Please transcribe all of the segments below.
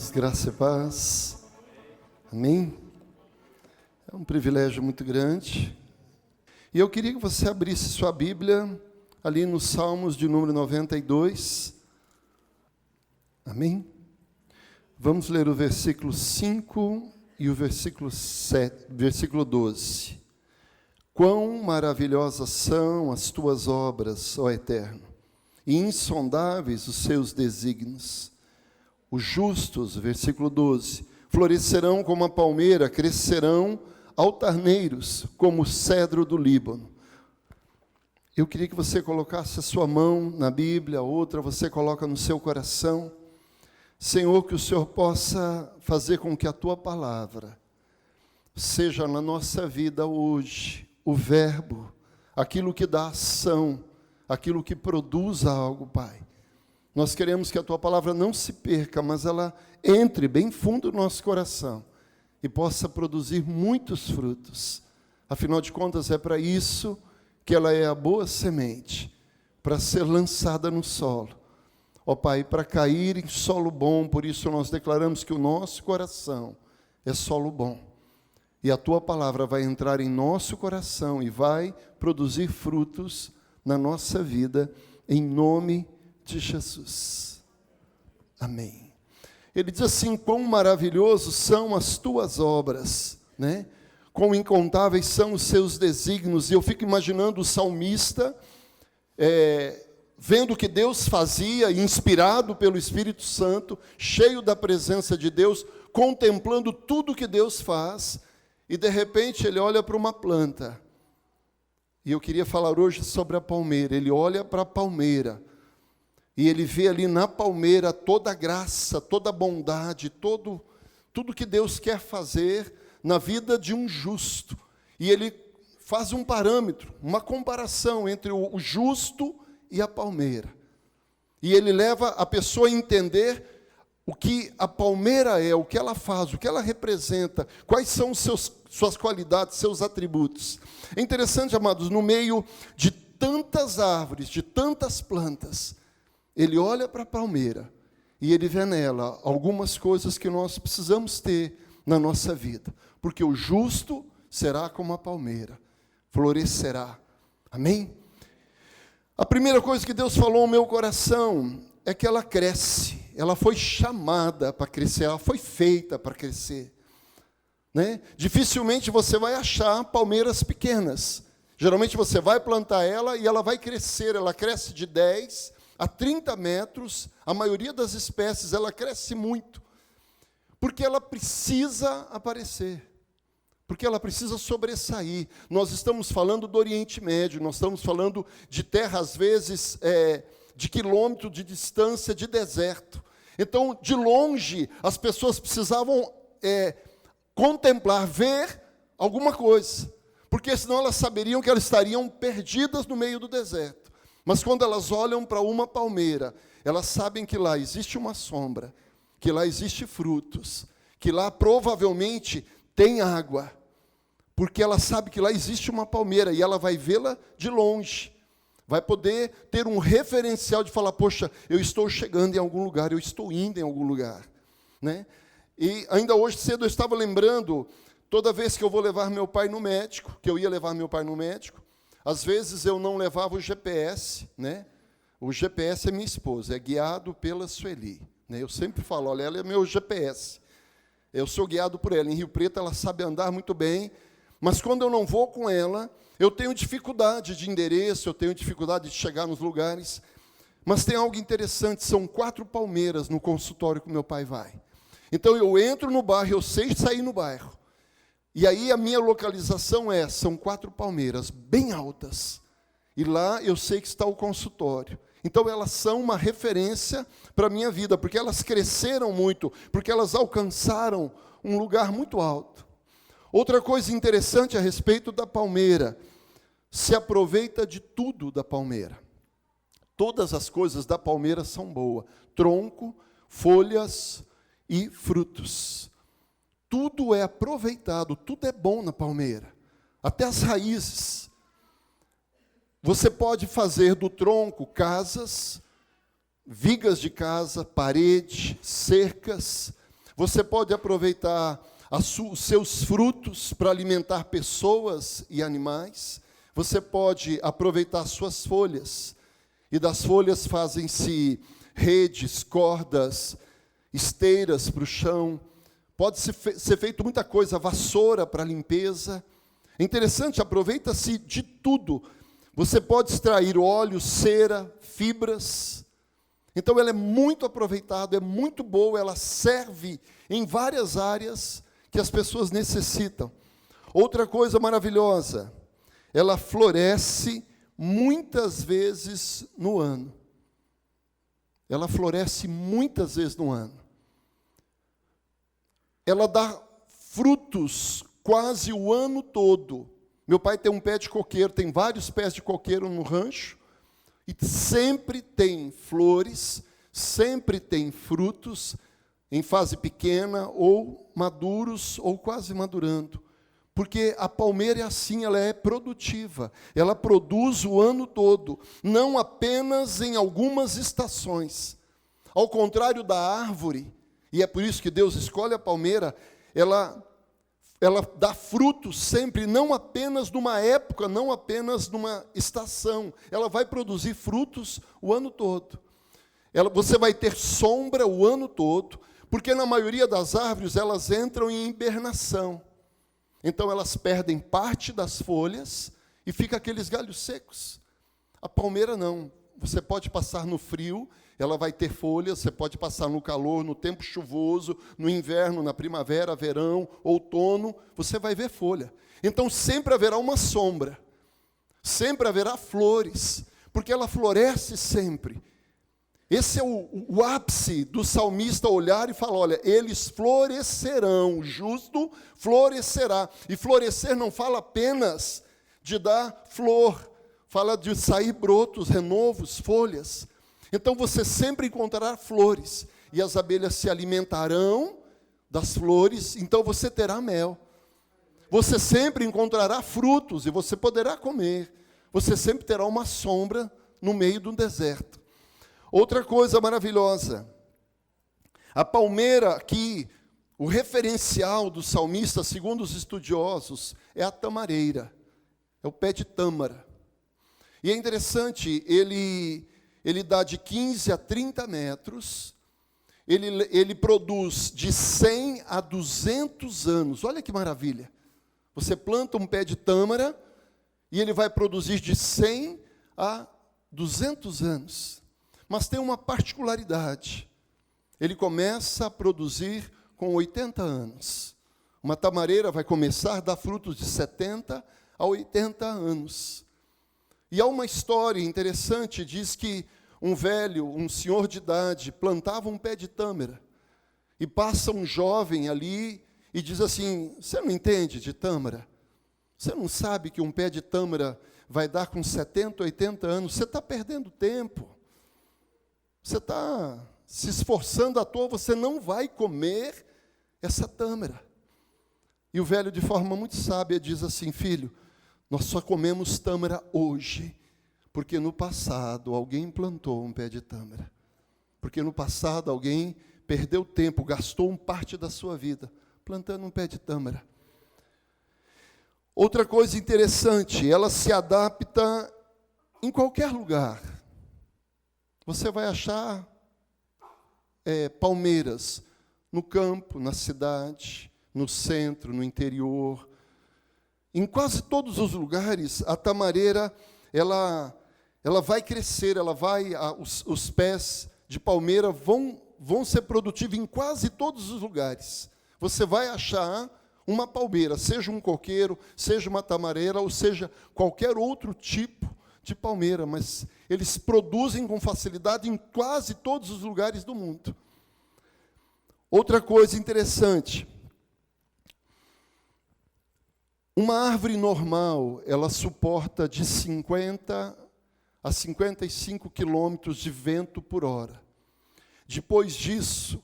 amados, graça e paz. Amém? É um privilégio muito grande. E eu queria que você abrisse sua Bíblia ali nos Salmos de número 92. Amém? Vamos ler o versículo 5 e o versículo 12. Quão maravilhosas são as tuas obras, ó Eterno, e insondáveis os seus desígnios. Os justos, versículo 12, florescerão como a palmeira, crescerão altarneiros como o cedro do Líbano. Eu queria que você colocasse a sua mão na Bíblia, a outra você coloca no seu coração. Senhor, que o Senhor possa fazer com que a tua palavra seja na nossa vida hoje o verbo, aquilo que dá ação, aquilo que produz algo, Pai. Nós queremos que a tua palavra não se perca, mas ela entre bem fundo no nosso coração e possa produzir muitos frutos. Afinal de contas, é para isso que ela é a boa semente, para ser lançada no solo. Ó Pai, para cair em solo bom, por isso nós declaramos que o nosso coração é solo bom. E a tua palavra vai entrar em nosso coração e vai produzir frutos na nossa vida, em nome de Jesus. Amém. Ele diz assim: quão maravilhosos são as tuas obras, né? Quão incontáveis são os seus desígnios. E eu fico imaginando o salmista, vendo o que Deus fazia, inspirado pelo Espírito Santo, cheio da presença de Deus, contemplando tudo que Deus faz, e de repente ele olha para uma planta. E eu queria falar hoje sobre a palmeira. Ele olha para a palmeira, e ele vê ali na palmeira toda a graça, toda a bondade, tudo que Deus quer fazer na vida de um justo. E ele faz um parâmetro, uma comparação entre o justo e a palmeira. E ele leva a pessoa a entender o que a palmeira é, o que ela faz, o que ela representa, quais são suas qualidades, seus atributos. É interessante, amados, no meio de tantas árvores, de tantas plantas, ele olha para a palmeira e ele vê nela algumas coisas que nós precisamos ter na nossa vida. Porque o justo será como a palmeira, florescerá. Amém? A primeira coisa que Deus falou ao meu coração é que ela cresce. Ela foi chamada para crescer, ela foi feita para crescer. Né? Dificilmente você vai achar palmeiras pequenas. Geralmente você vai plantar ela e ela vai crescer. Ela cresce de 10 a 30 metros. A maioria das espécies, ela cresce muito. Porque ela precisa aparecer. Porque ela precisa sobressair. Nós estamos falando do Oriente Médio, nós estamos falando de terra, às vezes, de quilômetro de distância, de deserto. Então, de longe, as pessoas precisavam contemplar, ver alguma coisa. Porque senão elas saberiam que elas estariam perdidas no meio do deserto. Mas quando elas olham para uma palmeira, elas sabem que lá existe uma sombra, que lá existe frutos, que lá provavelmente tem água. Porque ela sabe que lá existe uma palmeira e ela vai vê-la de longe. Vai poder ter um referencial de falar: poxa, eu estou chegando em algum lugar, eu estou indo em algum lugar. Né? E ainda hoje cedo eu estava lembrando, toda vez que eu vou levar meu pai no médico, que eu ia levar meu pai no médico, às vezes eu não levava o GPS, né? O GPS é minha esposa, é guiado pela Sueli. Né? Eu sempre falo: olha, ela é meu GPS. Eu sou guiado por ela. Em Rio Preto ela sabe andar muito bem, mas quando eu não vou com ela, eu tenho dificuldade de endereço, eu tenho dificuldade de chegar nos lugares. Mas tem algo interessante, são 4 palmeiras no consultório que meu pai vai. Então eu entro no bairro, eu sei sair no bairro. E aí a minha localização são 4 palmeiras bem altas. E lá eu sei que está o consultório. Então elas são uma referência para a minha vida, porque elas cresceram muito, porque elas alcançaram um lugar muito alto. Outra coisa interessante a respeito da palmeira: se aproveita de tudo da palmeira. Todas as coisas da palmeira são boas: tronco, folhas e frutos. Tudo é aproveitado, tudo é bom na palmeira, até as raízes. Você pode fazer do tronco casas, vigas de casa, parede, cercas. Você pode aproveitar os seus frutos para alimentar pessoas e animais. Você pode aproveitar suas folhas. E das folhas fazem-se redes, cordas, esteiras para o chão. Pode ser feito muita coisa, vassoura para limpeza. É interessante, aproveita-se de tudo. Você pode extrair óleo, cera, fibras. Então ela é muito aproveitada, é muito boa, ela serve em várias áreas que as pessoas necessitam. Outra coisa maravilhosa, ela floresce muitas vezes no ano. Ela floresce muitas vezes no ano. Ela dá frutos quase o ano todo. Meu pai tem um pé de coqueiro, tem vários pés de coqueiro no rancho, e sempre tem flores, sempre tem frutos, em fase pequena, ou maduros, ou quase madurando. Porque a palmeira é assim, ela é produtiva, ela produz o ano todo, não apenas em algumas estações. Ao contrário da árvore, e é por isso que Deus escolhe a palmeira, ela dá frutos sempre, não apenas numa época, não apenas numa estação. Ela vai produzir frutos o ano todo. Você vai ter sombra o ano todo, porque na maioria das árvores elas entram em hibernação. Então elas perdem parte das folhas e fica aqueles galhos secos. A palmeira não. Você pode passar no frio, ela vai ter folhas, você pode passar no calor, no tempo chuvoso, no inverno, na primavera, verão, outono, você vai ver folha. Então sempre haverá uma sombra, sempre haverá flores, porque ela floresce sempre. Esse é o ápice do salmista olhar e falar, olha, eles florescerão, o justo florescerá. E florescer não fala apenas de dar flor, fala de sair brotos, renovos, folhas. Então você sempre encontrará flores, e as abelhas se alimentarão das flores, então você terá mel. Você sempre encontrará frutos, e você poderá comer. Você sempre terá uma sombra no meio de um deserto. Outra coisa maravilhosa, a palmeira aqui, o referencial do salmista, segundo os estudiosos, é a tamareira, é o pé de tâmara. E é interessante, ele dá de 15 a 30 metros, ele produz de 100 a 200 anos, olha que maravilha. Você planta um pé de tâmara e ele vai produzir de 100 a 200 anos. Mas tem uma particularidade, ele começa a produzir com 80 anos. Uma tamareira vai começar a dar frutos de 70 a 80 anos. E há uma história interessante, diz que um velho, um senhor de idade, plantava um pé de tâmara. E passa um jovem ali e diz assim, você não entende de tâmara? Você não sabe que um pé de tâmara vai dar com 70, 80 anos? Você está perdendo tempo. Você está se esforçando à toa, você não vai comer essa tâmara. E o velho, de forma muito sábia, diz assim, filho, nós só comemos tâmara hoje, porque no passado alguém plantou um pé de tâmara. Porque no passado alguém perdeu tempo, gastou parte da sua vida plantando um pé de tâmara. Outra coisa interessante, ela se adapta em qualquer lugar. Você vai achar palmeiras no campo, na cidade, no centro, no interior. Em quase todos os lugares, a tamareira, ela vai crescer, os pés de palmeira vão ser produtivos em quase todos os lugares. Você vai achar uma palmeira, seja um coqueiro, seja uma tamareira, ou seja, qualquer outro tipo de palmeira, mas eles produzem com facilidade em quase todos os lugares do mundo. Outra coisa interessante, uma árvore normal, ela suporta de 50 a 55 quilômetros de vento por hora. Depois disso,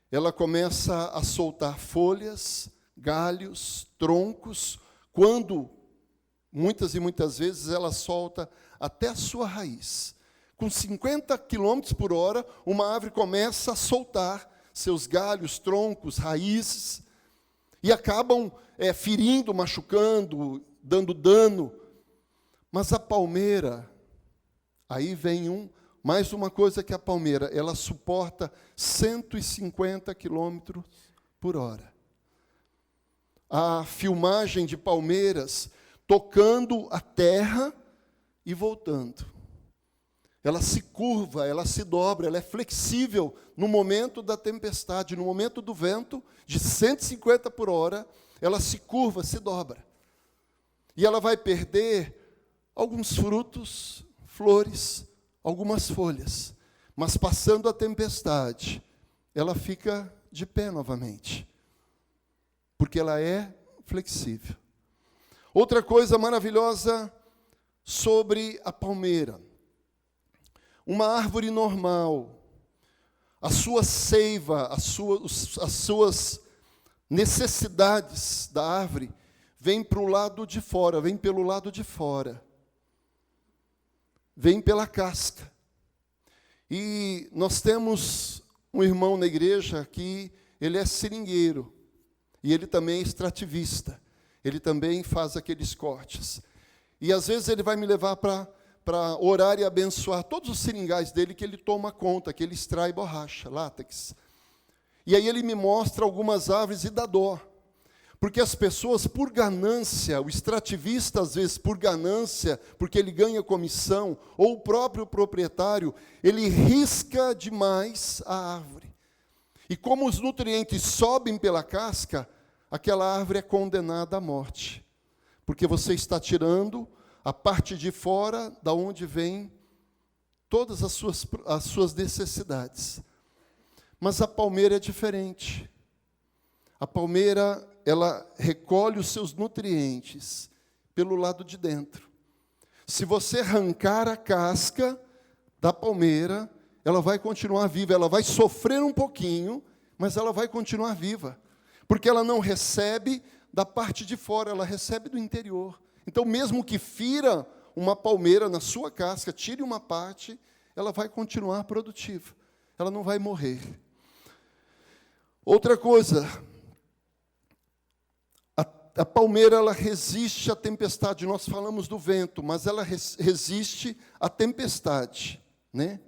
ela começa a soltar folhas, galhos, troncos, quando muitas e muitas vezes ela solta até a sua raiz. Com 50 quilômetros por hora, uma árvore começa a soltar seus galhos, troncos, raízes, e acabam ferindo, machucando, dando dano. Mas a palmeira, aí vem mais uma coisa que a palmeira, ela suporta 150 quilômetros por hora. A filmagem de palmeiras tocando a terra e voltando. Ela se curva, ela se dobra, ela é flexível no momento da tempestade, no momento do vento, de 150 por hora, ela se curva, se dobra. E ela vai perder alguns frutos, flores, algumas folhas. Mas passando a tempestade, ela fica de pé novamente. Porque ela é flexível. Outra coisa maravilhosa sobre a palmeira. Uma árvore normal, a sua seiva, as suas necessidades da árvore vêm para o lado de fora, vêm pelo lado de fora. Vêm pela casca. E nós temos um irmão na igreja que ele é seringueiro. E ele também é extrativista. Ele também faz aqueles cortes. E às vezes ele vai me levar para orar e abençoar todos os seringais dele, que ele toma conta, que ele extrai borracha, látex. E aí ele me mostra algumas árvores e dá dó. Porque as pessoas, por ganância, o extrativista, às vezes, por ganância, porque ele ganha comissão, ou o próprio proprietário, ele risca demais a árvore. E como os nutrientes sobem pela casca, aquela árvore é condenada à morte. Porque você está tirando a parte de fora, da onde vem todas as suas necessidades. Mas a palmeira é diferente. A palmeira, ela recolhe os seus nutrientes pelo lado de dentro. Se você arrancar a casca da palmeira, ela vai continuar viva, ela vai sofrer um pouquinho, mas ela vai continuar viva. Porque ela não recebe da parte de fora, ela recebe do interior. Então, mesmo que fira uma palmeira na sua casca, tire uma parte, ela vai continuar produtiva. Ela não vai morrer. Outra coisa, a palmeira, ela resiste à tempestade. Nós falamos do vento, mas ela resiste à tempestade, né?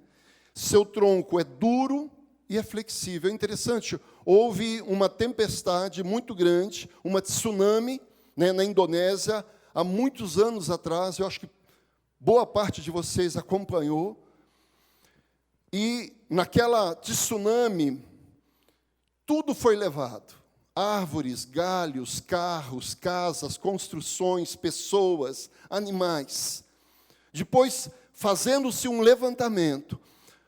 Seu tronco é duro e é flexível. É interessante, houve uma tempestade muito grande, uma tsunami, né, na Indonésia, há muitos anos atrás. Eu acho que boa parte de vocês acompanhou. E naquela tsunami, tudo foi levado. Árvores, galhos, carros, casas, construções, pessoas, animais. Depois, fazendo-se um levantamento,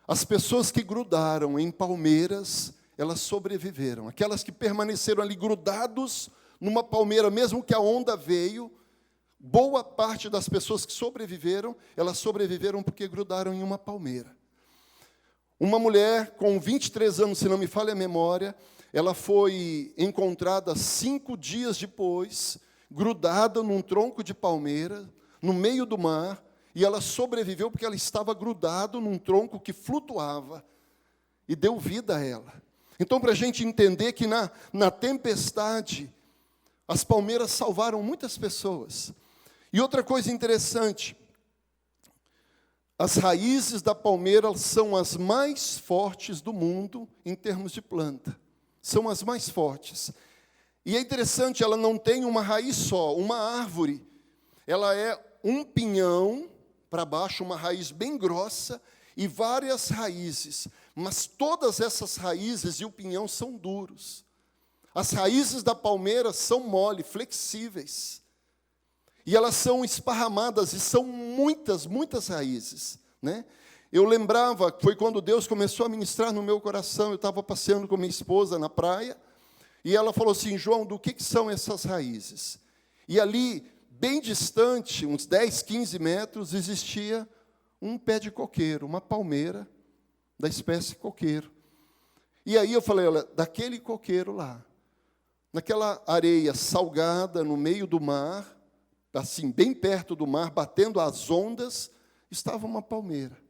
as pessoas que grudaram em palmeiras, elas sobreviveram. Aquelas que permaneceram ali grudados numa palmeira, mesmo que a onda veio, boa parte das pessoas que sobreviveram, elas sobreviveram porque grudaram em uma palmeira. Uma mulher com 23 anos, se não me falha a memória, ela foi encontrada 5 dias depois, grudada num tronco de palmeira, no meio do mar, e ela sobreviveu porque ela estava grudada num tronco que flutuava, e deu vida a ela. Então, para a gente entender que na tempestade, as palmeiras salvaram muitas pessoas. E outra coisa interessante, as raízes da palmeira são as mais fortes do mundo em termos de planta. São as mais fortes. E é interessante, ela não tem uma raiz só, uma árvore. Ela é um pinhão para baixo, uma raiz bem grossa, e várias raízes. Mas todas essas raízes e o pinhão são duros. As raízes da palmeira são mole, flexíveis. E elas são esparramadas, e são muitas, muitas raízes, né? Eu lembrava, foi quando Deus começou a ministrar no meu coração, eu estava passeando com minha esposa na praia, e ela falou assim: João, do que são essas raízes? E ali, bem distante, uns 10, 15 metros, existia um pé de coqueiro, uma palmeira da espécie coqueiro. E aí eu falei: olha, daquele coqueiro lá, naquela areia salgada, no meio do mar, assim, bem perto do mar, batendo as ondas, estava uma palmeira.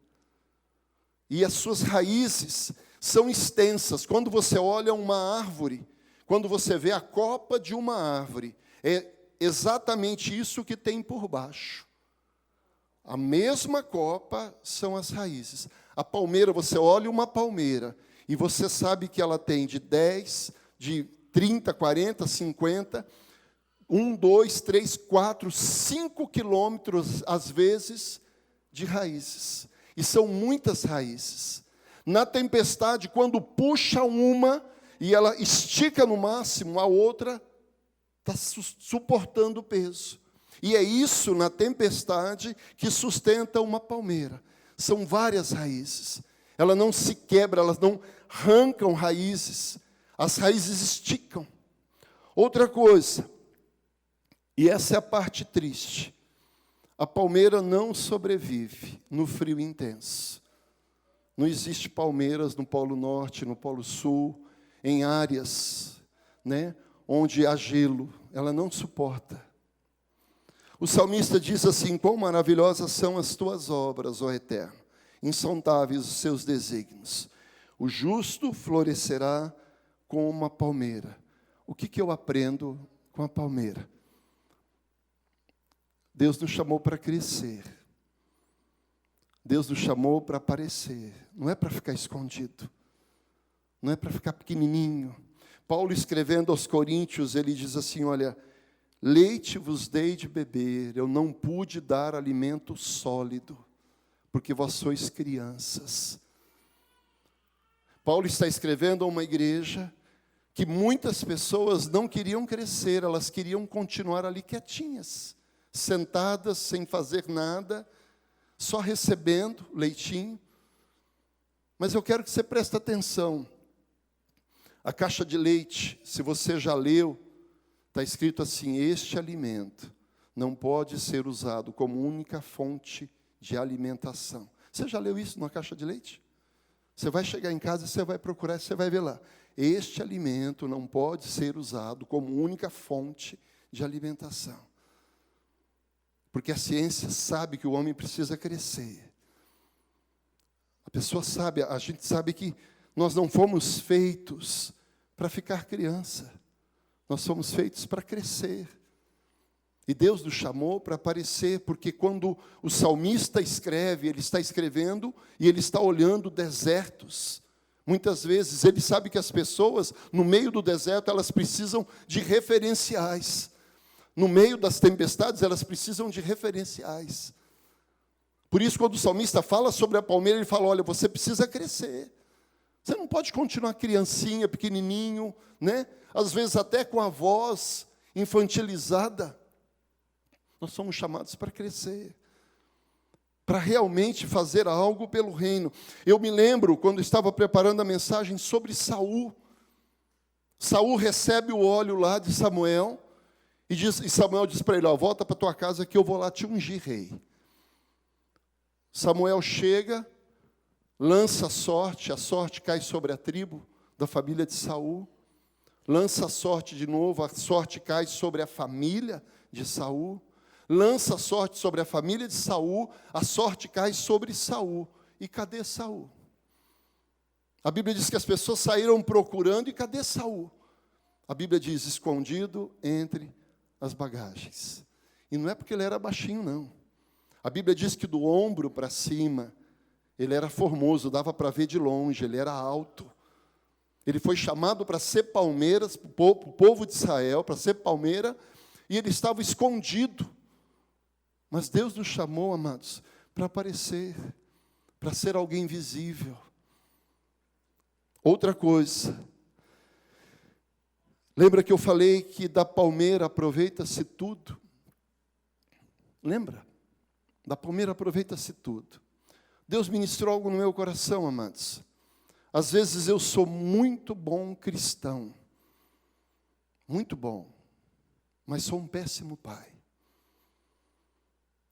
E as suas raízes são extensas. Quando você olha uma árvore, quando você vê a copa de uma árvore, é exatamente isso que tem por baixo. A mesma copa são as raízes. A palmeira, você olha uma palmeira e você sabe que ela tem de 10, de 30, 40, 50, 1, 2, 3, 4, 5 quilômetros, às vezes, de raízes. E são muitas raízes. Na tempestade, quando puxa uma e ela estica no máximo, a outra está suportando o peso. E é isso, na tempestade, que sustenta uma palmeira. São várias raízes. Ela não se quebra, elas não arrancam raízes. As raízes esticam. Outra coisa, e essa é a parte triste, a palmeira não sobrevive no frio intenso. Não existe palmeiras no Polo Norte, no Polo Sul, em áreas, onde há gelo. Ela não suporta. O salmista diz assim: quão maravilhosas são as tuas obras, ó Eterno, insondáveis os seus desígnios. O justo florescerá como uma palmeira. O que eu aprendo com a palmeira? Deus nos chamou para crescer. Deus nos chamou para aparecer. Não é para ficar escondido. Não é para ficar pequenininho. Paulo, escrevendo aos Coríntios, ele diz assim, olha, leite vos dei de beber, eu não pude dar alimento sólido, porque vós sois crianças. Paulo está escrevendo a uma igreja que muitas pessoas não queriam crescer, elas queriam continuar ali quietinhas, sentadas, sem fazer nada, só recebendo leitinho. Mas eu quero que você preste atenção. A caixa de leite, se você já leu, está escrito assim: este alimento não pode ser usado como única fonte de alimentação. Você já leu isso numa caixa de leite? Você vai chegar em casa, você vai procurar, você vai ver lá. Este alimento não pode ser usado como única fonte de alimentação. Porque a ciência sabe que o homem precisa crescer. A pessoa sabe, a gente sabe que nós não fomos feitos para ficar criança. Nós somos feitos para crescer. E Deus nos chamou para aparecer, porque quando o salmista escreve, ele está escrevendo e ele está olhando desertos. Muitas vezes ele sabe que as pessoas, no meio do deserto, elas precisam de referenciais. No meio das tempestades, elas precisam de referenciais. Por isso, quando o salmista fala sobre a palmeira, ele fala, olha, você precisa crescer. Você não pode continuar criancinha, pequenininho, Às vezes até com a voz infantilizada. Nós somos chamados para crescer, para realmente fazer algo pelo reino. Eu me lembro, quando estava preparando a mensagem sobre Saul. Saul recebe o óleo lá de Samuel, e Samuel diz para ele, volta para a tua casa que eu vou lá te ungir rei. Samuel chega, lança a sorte cai sobre a tribo da família de Saul. Lança a sorte de novo, a sorte cai sobre a família de Saul. Lança a sorte sobre a família de Saul, a sorte cai sobre Saul. E cadê Saul? A Bíblia diz que as pessoas saíram procurando, e cadê Saul? A Bíblia diz, escondido entre as bagagens. E não é porque ele era baixinho, não. A Bíblia diz que do ombro para cima, ele era formoso, dava para ver de longe, ele era alto. Ele foi chamado para ser palmeiras, para o povo de Israel, para ser palmeira, e ele estava escondido. Mas Deus nos chamou, amados, para aparecer, para ser alguém visível. Outra coisa, lembra que eu falei que da palmeira aproveita-se tudo? Lembra? Da palmeira aproveita-se tudo. Deus ministrou algo no meu coração, amados. Às vezes eu sou muito bom cristão, muito bom, mas sou um péssimo pai.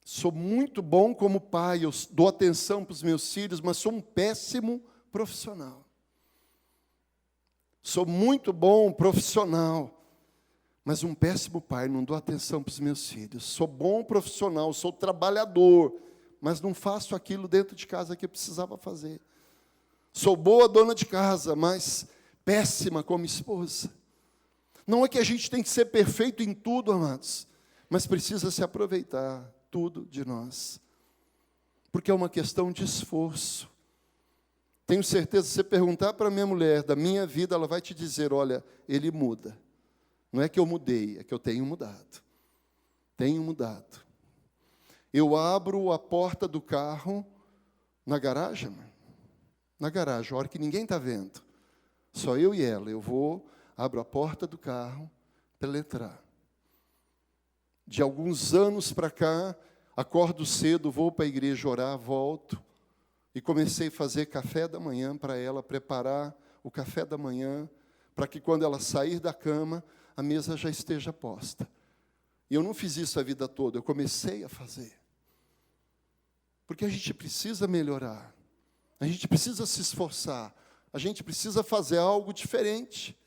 Sou muito bom como pai, eu dou atenção para os meus filhos, mas sou um péssimo profissional. Sou muito bom profissional, mas um péssimo pai, não dou atenção para os meus filhos. Sou bom profissional, sou trabalhador, mas não faço aquilo dentro de casa que eu precisava fazer. Sou boa dona de casa, mas péssima como esposa. Não é que a gente tem que ser perfeito em tudo, amados, mas precisa se aproveitar tudo de nós. Porque é uma questão de esforço. Tenho certeza, se você perguntar para a minha mulher da minha vida, ela vai te dizer, olha, ele muda. Não é que eu mudei, é que eu tenho mudado. Tenho mudado. Eu abro a porta do carro na garagem. Na garagem, a hora que ninguém está vendo. Só eu e ela. Eu vou, abro a porta do carro para ela entrar. De alguns anos para cá, acordo cedo, vou para a igreja orar, volto. E comecei a fazer café da manhã para ela, preparar o café da manhã, para que quando ela sair da cama, a mesa já esteja posta. E eu não fiz isso a vida toda, eu comecei a fazer. Porque a gente precisa melhorar, a gente precisa se esforçar, a gente precisa fazer algo diferente.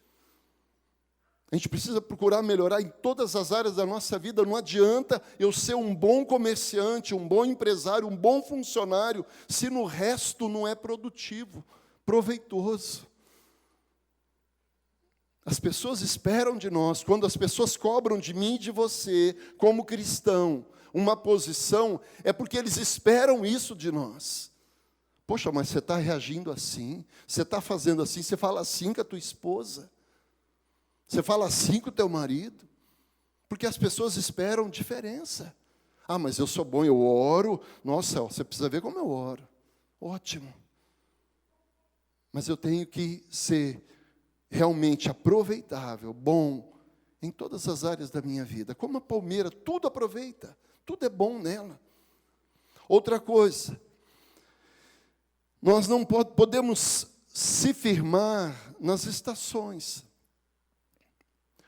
A gente precisa procurar melhorar em todas as áreas da nossa vida. Não adianta eu ser um bom comerciante, um bom empresário, um bom funcionário, se no resto não é produtivo, proveitoso. As pessoas esperam de nós, quando as pessoas cobram de mim e de você, como cristão, uma posição, é porque eles esperam isso de nós. Poxa, mas você está reagindo assim, você está fazendo assim, você fala assim com a tua esposa. Você fala assim com o teu marido, porque as pessoas esperam diferença. Ah, mas eu sou bom, eu oro. Nossa, você precisa ver como eu oro. Ótimo. Mas eu tenho que ser realmente aproveitável, bom, em todas as áreas da minha vida. Como a palmeira, tudo aproveita, tudo é bom nela. Outra coisa, nós não podemos se firmar nas estações.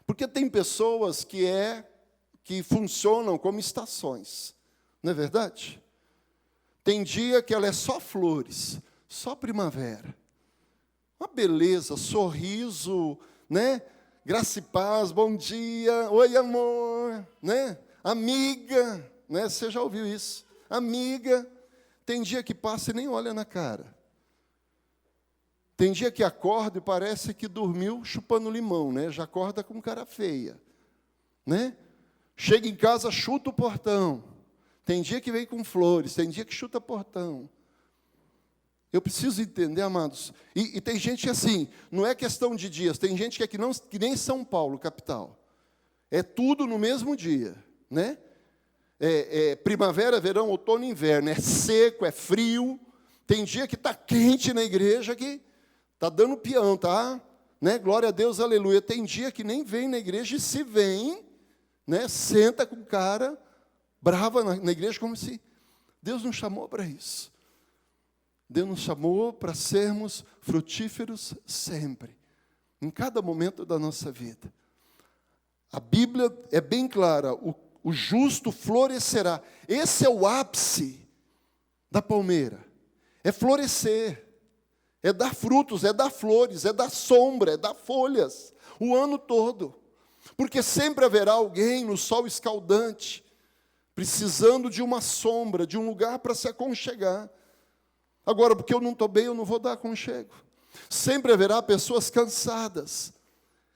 Porque tem pessoas que funcionam como estações, não é verdade? Tem dia que ela é só flores, só primavera. Uma beleza, sorriso, né? Graça e paz, bom dia, oi amor, né? Amiga, né? Você já ouviu isso? Amiga. Tem dia que passa e nem olha na cara. Tem dia que acorda e parece que dormiu chupando limão, né? Já acorda com cara feia, né? Chega em casa, chuta o portão. Tem dia que vem com flores, tem dia que chuta portão. Eu preciso entender, amados. E tem gente assim, não é questão de dias, tem gente que é que nem São Paulo, capital. É tudo no mesmo dia, né? Primavera, verão, outono e inverno. É seco, é frio. Tem dia que está quente na igreja que está dando peão, tá? Né? Glória a Deus, aleluia. Tem dia que nem vem na igreja e se vem, né? Senta com cara brava na igreja como se Deus nos chamou para isso. Deus nos chamou para sermos frutíferos sempre, em cada momento da nossa vida. A Bíblia é bem clara, o justo florescerá. Esse é o ápice da palmeira, é florescer. É dar frutos, é dar flores, é dar sombra, é dar folhas, o ano todo. Porque sempre haverá alguém no sol escaldante, precisando de uma sombra, de um lugar para se aconchegar. Agora, porque eu não estou bem, eu não vou dar aconchego. Sempre haverá pessoas cansadas,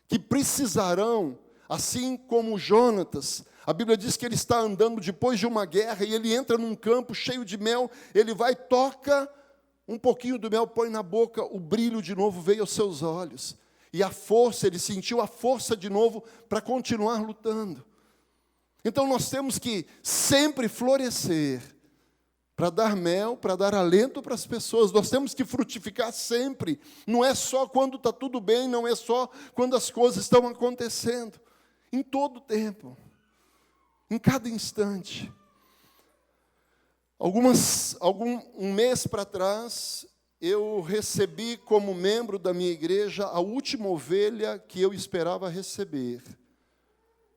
que precisarão, assim como Jonatas. A Bíblia diz que ele está andando depois de uma guerra, e ele entra num campo cheio de mel, ele vai, toca um pouquinho do mel, põe na boca, o brilho de novo veio aos seus olhos. E a força, ele sentiu a força de novo para continuar lutando. Então nós temos que sempre florescer, para dar mel, para dar alento para as pessoas. Nós temos que frutificar sempre. Não é só quando está tudo bem, não é só quando as coisas estão acontecendo. Em todo tempo, em cada instante. Um mês para trás, eu recebi como membro da minha igreja a última ovelha que eu esperava receber.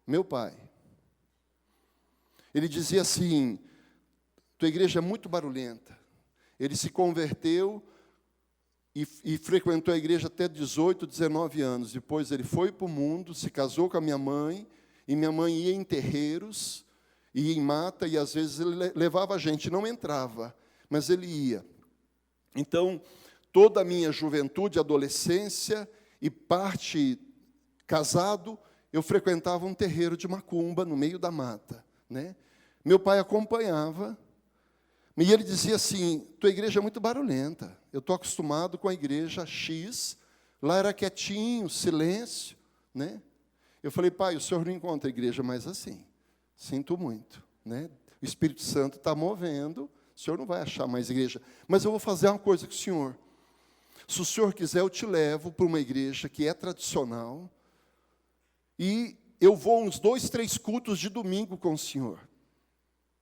Meu pai. Ele dizia assim, tua igreja é muito barulhenta. Ele se converteu e frequentou a igreja até 18, 19 anos. Depois ele foi para o mundo, se casou com a minha mãe, e minha mãe ia em terreiros, ia em mata, e às vezes ele levava a gente, não entrava, mas ele ia. Então, toda a minha juventude, adolescência e parte casado, eu frequentava um terreiro de macumba no meio da mata, né? Meu pai acompanhava, e ele dizia assim: tua igreja é muito barulhenta, eu estou acostumado com a igreja X, lá era quietinho, silêncio, né? Eu falei: pai, o senhor não encontra a igreja mais assim, sinto muito, né? O Espírito Santo está movendo, o senhor não vai achar mais igreja, mas eu vou fazer uma coisa com o senhor. Se o senhor quiser, eu te levo para uma igreja que é tradicional, e eu vou uns 2, 3 cultos de domingo com o senhor.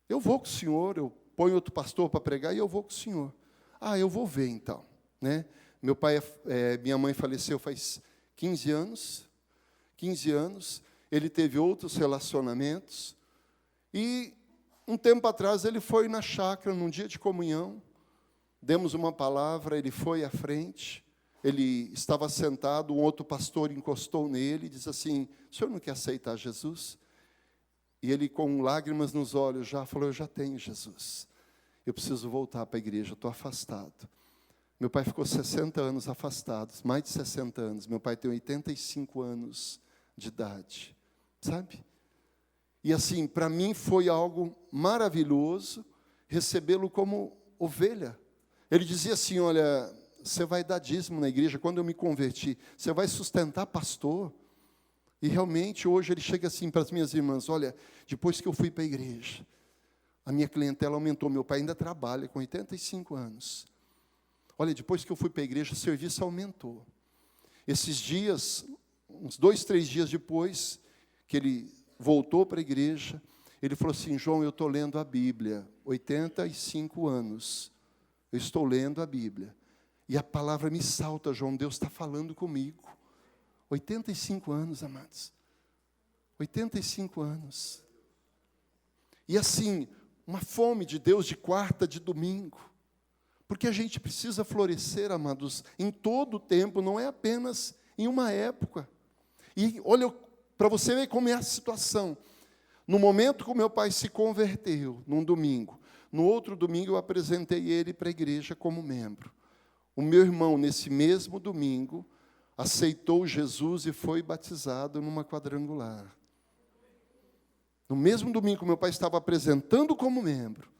Eu vou com o senhor, eu ponho outro pastor para pregar e eu vou com o senhor. Ah, eu vou ver então, né? Minha mãe faleceu faz 15 anos. 15 anos, ele teve outros relacionamentos, e um tempo atrás ele foi na chácara, num dia de comunhão, demos uma palavra, ele foi à frente, ele estava sentado, um outro pastor encostou nele e disse assim: o senhor não quer aceitar Jesus? E ele, com lágrimas nos olhos, já falou: eu já tenho Jesus, eu preciso voltar para a igreja, eu estou afastado. Meu pai ficou 60 anos afastado, mais de 60 anos, meu pai tem 85 anos de idade, sabe? E assim, para mim foi algo maravilhoso recebê-lo como ovelha. Ele dizia assim: olha, você vai dar dízimo na igreja. Quando eu me converti, você vai sustentar pastor. E realmente hoje ele chega assim para as minhas irmãs: olha, depois que eu fui para a igreja, a minha clientela aumentou. Meu pai ainda trabalha com 85 anos. Olha, depois que eu fui para a igreja, o serviço aumentou. Esses dias, uns 2, 3 dias depois que ele voltou para a igreja, ele falou assim: João, eu estou lendo a Bíblia, 85 anos, eu estou lendo a Bíblia, e a palavra me salta, João, Deus está falando comigo. 85 anos, amados, 85 anos, e assim, uma fome de Deus de quarta, de domingo, porque a gente precisa florescer, amados, em todo o tempo, não é apenas em uma época. E olha, para você ver como é a situação. No momento que meu pai se converteu, num domingo, no outro domingo eu apresentei ele para a igreja como membro. O meu irmão, nesse mesmo domingo, aceitou Jesus e foi batizado numa quadrangular. No mesmo domingo que meu pai estava apresentando como membro.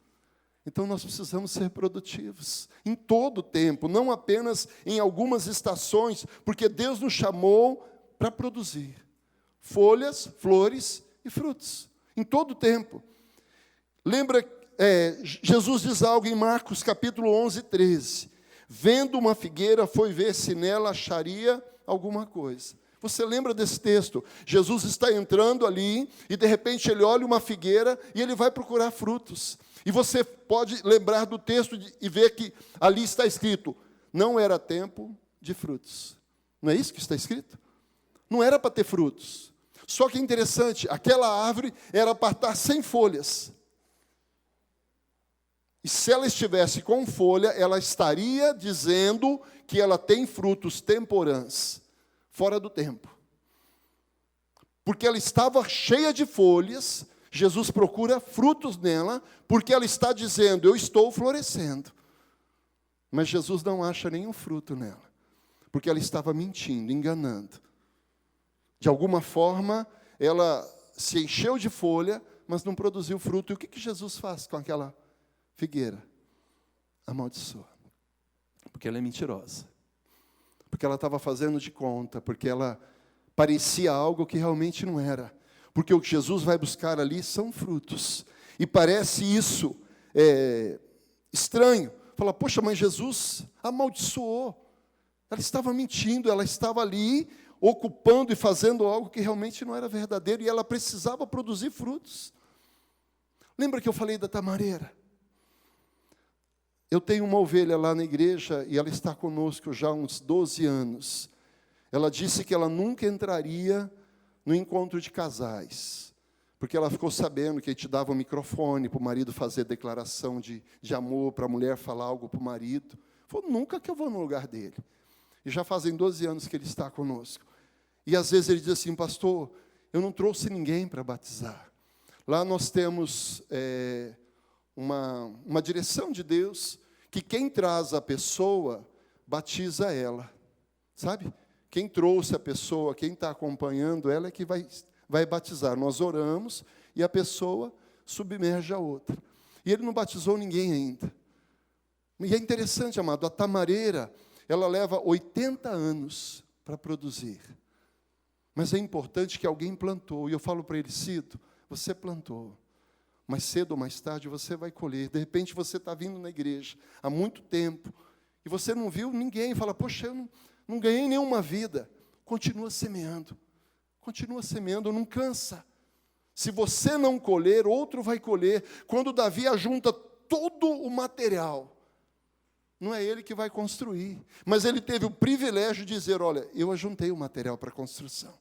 Então nós precisamos ser produtivos em todo o tempo, não apenas em algumas estações, porque Deus nos chamou para produzir folhas, flores e frutos, em todo o tempo. Lembra, Jesus diz algo em Marcos capítulo 11, 13. Vendo uma figueira, foi ver se nela acharia alguma coisa. Você lembra desse texto? Jesus está entrando ali, e de repente ele olha uma figueira, e ele vai procurar frutos. E você pode lembrar do texto e ver que ali está escrito: não era tempo de frutos. Não é isso que está escrito? Não era para ter frutos. Só que é interessante, aquela árvore era para estar sem folhas. E se ela estivesse com folha, ela estaria dizendo que ela tem frutos temporãs, fora do tempo. Porque ela estava cheia de folhas, Jesus procura frutos nela, porque ela está dizendo: eu estou florescendo. Mas Jesus não acha nenhum fruto nela, porque ela estava mentindo, enganando. De alguma forma, ela se encheu de folha, mas não produziu fruto. E o que Jesus faz com aquela figueira? Amaldiçoa. Porque ela é mentirosa. Porque ela estava fazendo de conta, porque ela parecia algo que realmente não era. Porque o que Jesus vai buscar ali são frutos. E parece isso estranho. Fala: poxa, mas Jesus amaldiçoou. Ela estava mentindo, ela estava ali ocupando e fazendo algo que realmente não era verdadeiro, e ela precisava produzir frutos. Lembra que eu falei da tamareira? Eu tenho uma ovelha lá na igreja, e ela está conosco já há uns 12 anos. Ela disse que ela nunca entraria no encontro de casais, porque ela ficou sabendo que a gente dava um microfone para o marido fazer declaração de amor, para a mulher falar algo para o marido. Falou: nunca que eu vou no lugar dele. E já fazem 12 anos que ele está conosco. E às vezes ele diz assim: pastor, eu não trouxe ninguém para batizar. Lá nós temos uma direção de Deus, que quem traz a pessoa batiza ela. Sabe? Quem trouxe a pessoa, quem está acompanhando ela é que vai batizar. Nós oramos e a pessoa submerge a outra. E ele não batizou ninguém ainda. E é interessante, amado, a tamareira, ela leva 80 anos para produzir. Mas é importante que alguém plantou. E eu falo para ele, Cido, você plantou. Mas cedo ou mais tarde você vai colher. De repente você está vindo na igreja há muito tempo. E você não viu ninguém. Fala, poxa, eu não ganhei nenhuma vida. Continua semeando. Continua semeando, não cansa. Se você não colher, outro vai colher. Quando Davi ajunta todo o material, não é ele que vai construir. Mas ele teve o privilégio de dizer, olha, eu ajuntei o material para a construção.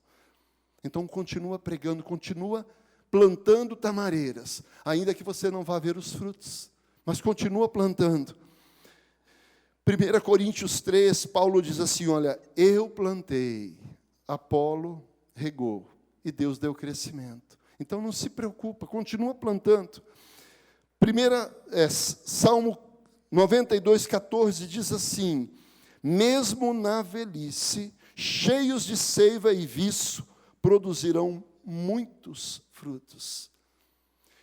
Então continua pregando, continua plantando tamareiras, ainda que você não vá ver os frutos. Mas continua plantando. 1 Coríntios 3, Paulo diz assim, olha, eu plantei, Apolo regou, e Deus deu crescimento. Então não se preocupa, continua plantando. Salmo 92, 14 diz assim, mesmo na velhice, cheios de seiva e viço, produzirão muitos frutos.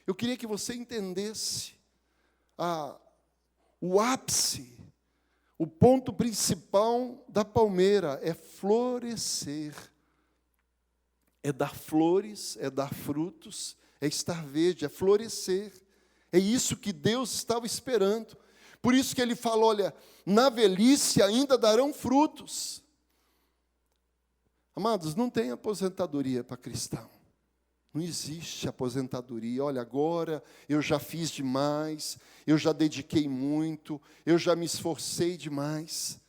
Eu queria que você entendesse o ápice, o ponto principal da palmeira é florescer. É dar flores, é dar frutos, é estar verde, é florescer. É isso que Deus estava esperando. Por isso que ele fala, olha, na velhice ainda darão frutos. Amados, não tem aposentadoria para cristão. Não existe aposentadoria. Olha, agora eu já fiz demais, eu já dediquei muito, eu já me esforcei demais.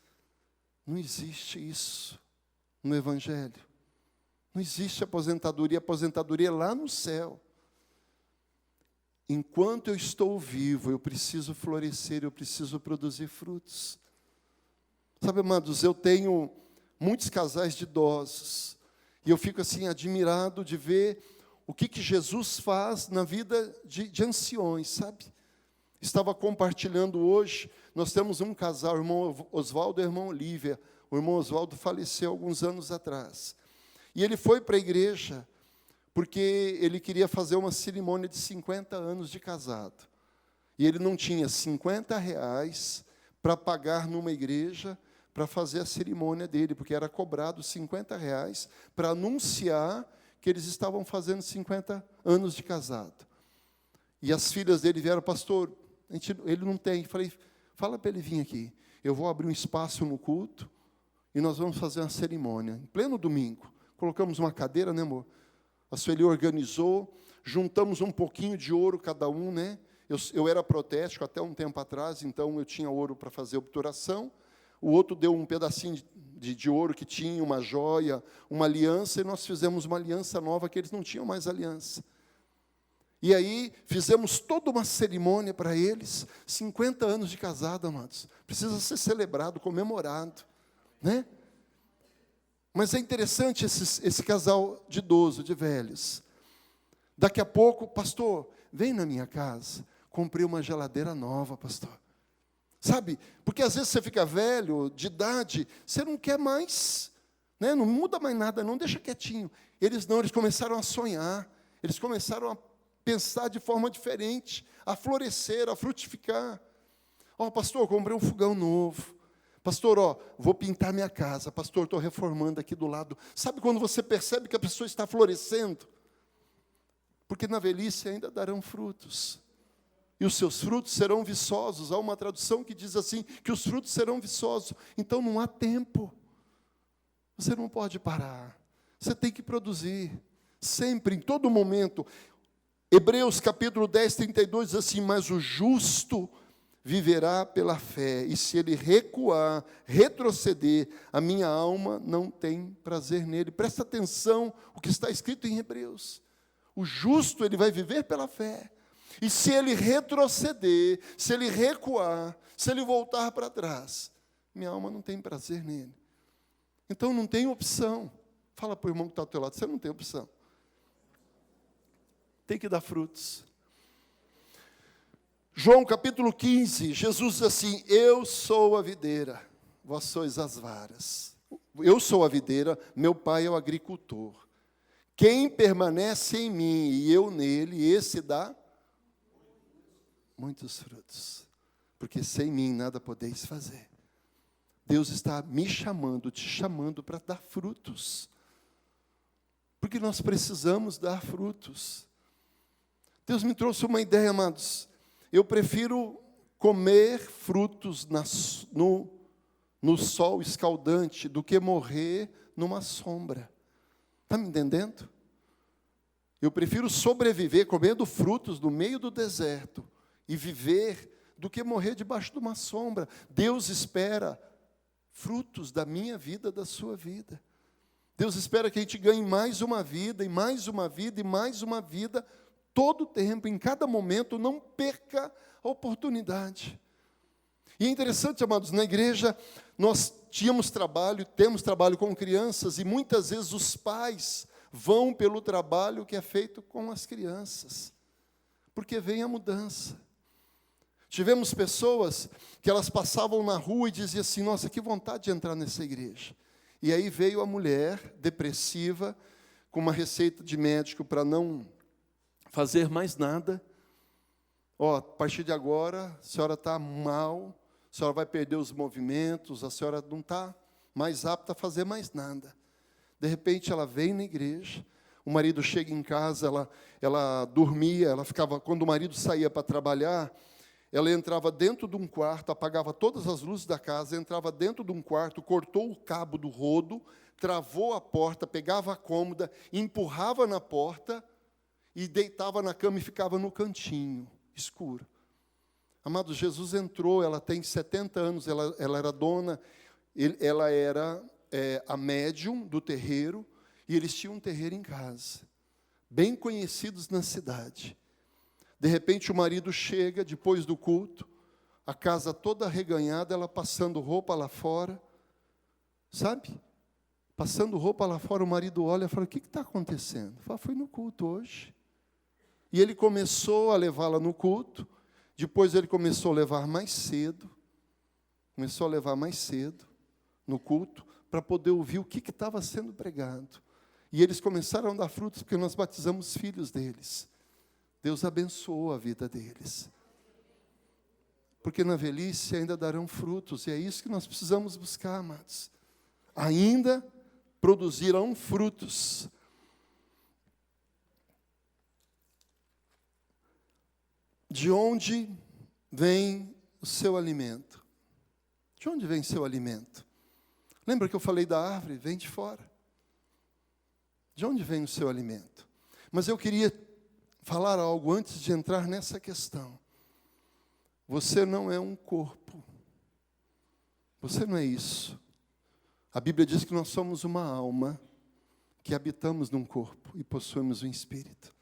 Não existe isso no Evangelho. Não existe aposentadoria. Aposentadoria é lá no céu. Enquanto eu estou vivo, eu preciso florescer, eu preciso produzir frutos. Sabe, amados, eu tenho muitos casais de idosos, e eu fico assim admirado de ver o que Jesus faz na vida de anciões, sabe? Estava compartilhando hoje, nós temos um casal, o irmão Oswaldo e a irmã Olívia. O irmão Oswaldo faleceu alguns anos atrás. E ele foi para a igreja, porque ele queria fazer uma cerimônia de 50 anos de casado. E ele não tinha 50 reais para pagar numa igreja para fazer a cerimônia dele, porque era cobrado 50 reais para anunciar que eles estavam fazendo 50 anos de casado. E as filhas dele vieram, pastor, ele não tem. Falei, fala para ele vir aqui. Eu vou abrir um espaço no culto e nós vamos fazer uma cerimônia, em pleno domingo. Colocamos uma cadeira, né, amor? A Sueli organizou, juntamos um pouquinho de ouro cada um, né? Eu era protético até um tempo atrás, então eu tinha ouro para fazer obturação. O outro deu um pedacinho de ouro que tinha, uma joia, uma aliança, e nós fizemos uma aliança nova, que eles não tinham mais aliança. E aí, fizemos toda uma cerimônia para eles, 50 anos de casado, amados. Precisa ser celebrado, comemorado, né? Mas é interessante esse casal de idoso, de velhos. Daqui a pouco, pastor, vem na minha casa, comprei uma geladeira nova, pastor. Sabe, porque às vezes você fica velho, de idade, você não quer mais, né? Não muda mais nada, não, deixa quietinho. Eles começaram a sonhar, eles começaram a pensar de forma diferente, a florescer, a frutificar. Pastor, comprei um fogão novo. Pastor, vou pintar minha casa. Pastor, estou reformando aqui do lado. Sabe quando você percebe que a pessoa está florescendo? Porque na velhice ainda darão frutos. E os seus frutos serão viçosos. Há uma tradução que diz assim, que os frutos serão viçosos. Então não há tempo. Você não pode parar. Você tem que produzir. Sempre, em todo momento. Hebreus capítulo 10, 32 diz assim, mas o justo viverá pela fé, e se ele recuar, retroceder, a minha alma não tem prazer nele. Presta atenção o que está escrito em Hebreus. O justo, ele vai viver pela fé. E se ele retroceder, se ele recuar, se ele voltar para trás, minha alma não tem prazer nele. Então não tem opção. Fala para o irmão que está ao teu lado, você não tem opção. Tem que dar frutos. João capítulo 15, Jesus diz assim, eu sou a videira, vós sois as varas. Eu sou a videira, meu pai é o agricultor. Quem permanece em mim e eu nele, esse dá muitos frutos. Porque sem mim nada podeis fazer. Deus está me chamando, te chamando para dar frutos. Porque nós precisamos dar frutos. Deus me trouxe uma ideia, amados. Eu prefiro comer frutos no sol escaldante do que morrer numa sombra. Está me entendendo? Eu prefiro sobreviver comendo frutos no meio do deserto e viver do que morrer debaixo de uma sombra. Deus espera frutos da minha vida, da sua vida. Deus espera que a gente ganhe mais uma vida, e mais uma vida, e mais uma vida, todo o tempo, em cada momento, não perca a oportunidade. E é interessante, amados, na igreja nós temos trabalho com crianças, e muitas vezes os pais vão pelo trabalho que é feito com as crianças, porque vem a mudança. Tivemos pessoas que elas passavam na rua e diziam assim, nossa, que vontade de entrar nessa igreja. E aí veio a mulher depressiva, com uma receita de médico para não fazer mais nada. A partir de agora, a senhora está mal, a senhora vai perder os movimentos, a senhora não está mais apta a fazer mais nada. De repente, ela vem na igreja, o marido chega em casa, ela dormia, ela ficava, quando o marido saía para trabalhar, ela entrava dentro de um quarto, apagava todas as luzes da casa, entrava dentro de um quarto, cortou o cabo do rodo, travou a porta, pegava a cômoda, empurrava na porta e deitava na cama e ficava no cantinho, escuro. Amado, Jesus entrou, ela tem 70 anos, ela era dona, ela era a médium do terreiro, e eles tinham um terreiro em casa, bem conhecidos na cidade. De repente o marido chega, depois do culto, a casa toda arreganhada, ela passando roupa lá fora, sabe? Passando roupa lá fora, o marido olha e fala, o que está acontecendo? Fala, foi no culto hoje. E ele começou a levá-la no culto, depois ele começou a levar mais cedo no culto, para poder ouvir o que estava sendo pregado. E eles começaram a dar frutos, porque nós batizamos filhos deles. Deus abençoou a vida deles. Porque na velhice ainda darão frutos, e é isso que nós precisamos buscar, amados. Ainda produzirão frutos. De onde vem o seu alimento? De onde vem seu alimento? Lembra que eu falei da árvore? Vem de fora. De onde vem o seu alimento? Mas eu queria falar algo antes de entrar nessa questão. Você não é um corpo. Você não é isso. A Bíblia diz que nós somos uma alma que habitamos num corpo e possuímos um espírito.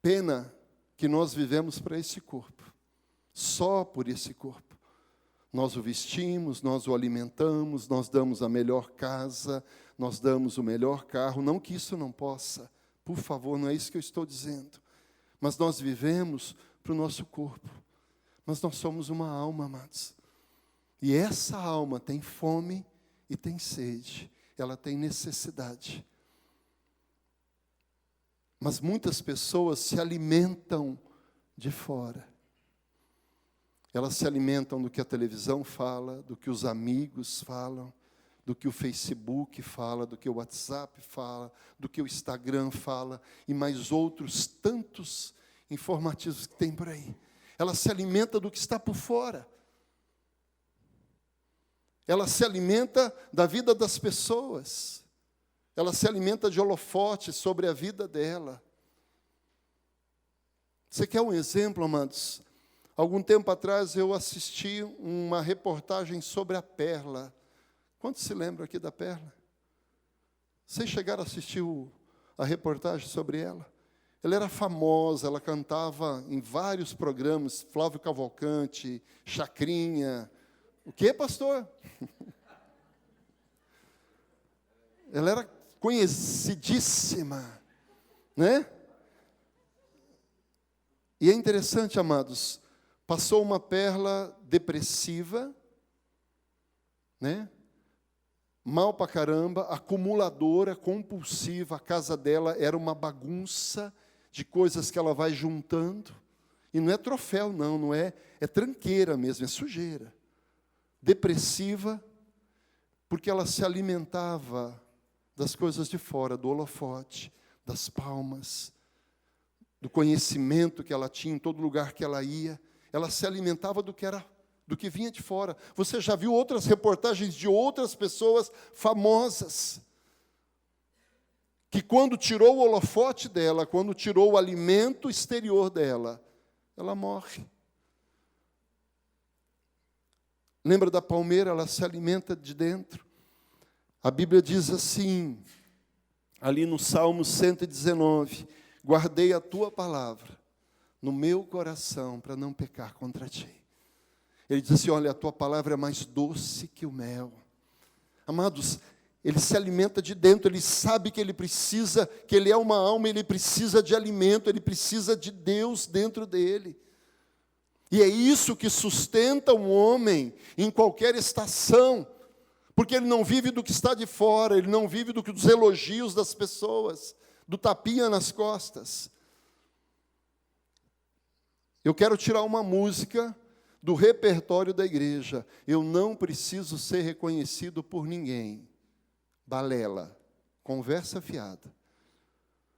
Pena que nós vivemos para esse corpo. Só por esse corpo. Nós o vestimos, nós o alimentamos, nós damos a melhor casa, nós damos o melhor carro. Não que isso não possa. Por favor, não é isso que eu estou dizendo. Mas nós vivemos para o nosso corpo. Mas nós somos uma alma, amados. E essa alma tem fome e tem sede. Ela tem necessidade. Mas muitas pessoas se alimentam de fora. Elas se alimentam do que a televisão fala, do que os amigos falam, do que o Facebook fala, do que o WhatsApp fala, do que o Instagram fala, e mais outros tantos informativos que tem por aí. Ela se alimenta do que está por fora. Ela se alimenta da vida das pessoas. Ela se alimenta de holofotes sobre a vida dela. Você quer um exemplo, amados? Algum tempo atrás eu assisti uma reportagem sobre a Perla. Quantos se lembram aqui da Perla? Vocês chegaram a assistir a reportagem sobre ela? Ela era famosa, ela cantava em vários programas, Flávio Cavalcante, Chacrinha. O quê, pastor? Ela era conhecidíssima, né? E é interessante, amados, passou uma Perla depressiva, né? Mal pra caramba, acumuladora, compulsiva. A casa dela era uma bagunça de coisas que ela vai juntando. E não é troféu, não é tranqueira mesmo, é sujeira. Depressiva, porque ela se alimentava das coisas de fora, do holofote, das palmas, do conhecimento que ela tinha em todo lugar que ela ia. Ela se alimentava do que vinha de fora. Você já viu outras reportagens de outras pessoas famosas que quando tirou o holofote dela, quando tirou o alimento exterior dela, ela morre. Lembra da palmeira? Ela se alimenta de dentro. A Bíblia diz assim, ali no Salmo 119, guardei a tua palavra no meu coração para não pecar contra ti. Ele diz assim, olha, a tua palavra é mais doce que o mel. Amados, ele se alimenta de dentro, ele sabe que ele precisa, que ele é uma alma, ele precisa de alimento, ele precisa de Deus dentro dele. E é isso que sustenta um homem em qualquer estação, porque ele não vive do que está de fora, ele não vive dos elogios das pessoas, do tapinha nas costas. Eu quero tirar uma música do repertório da igreja. Eu não preciso ser reconhecido por ninguém. Balela, conversa fiada.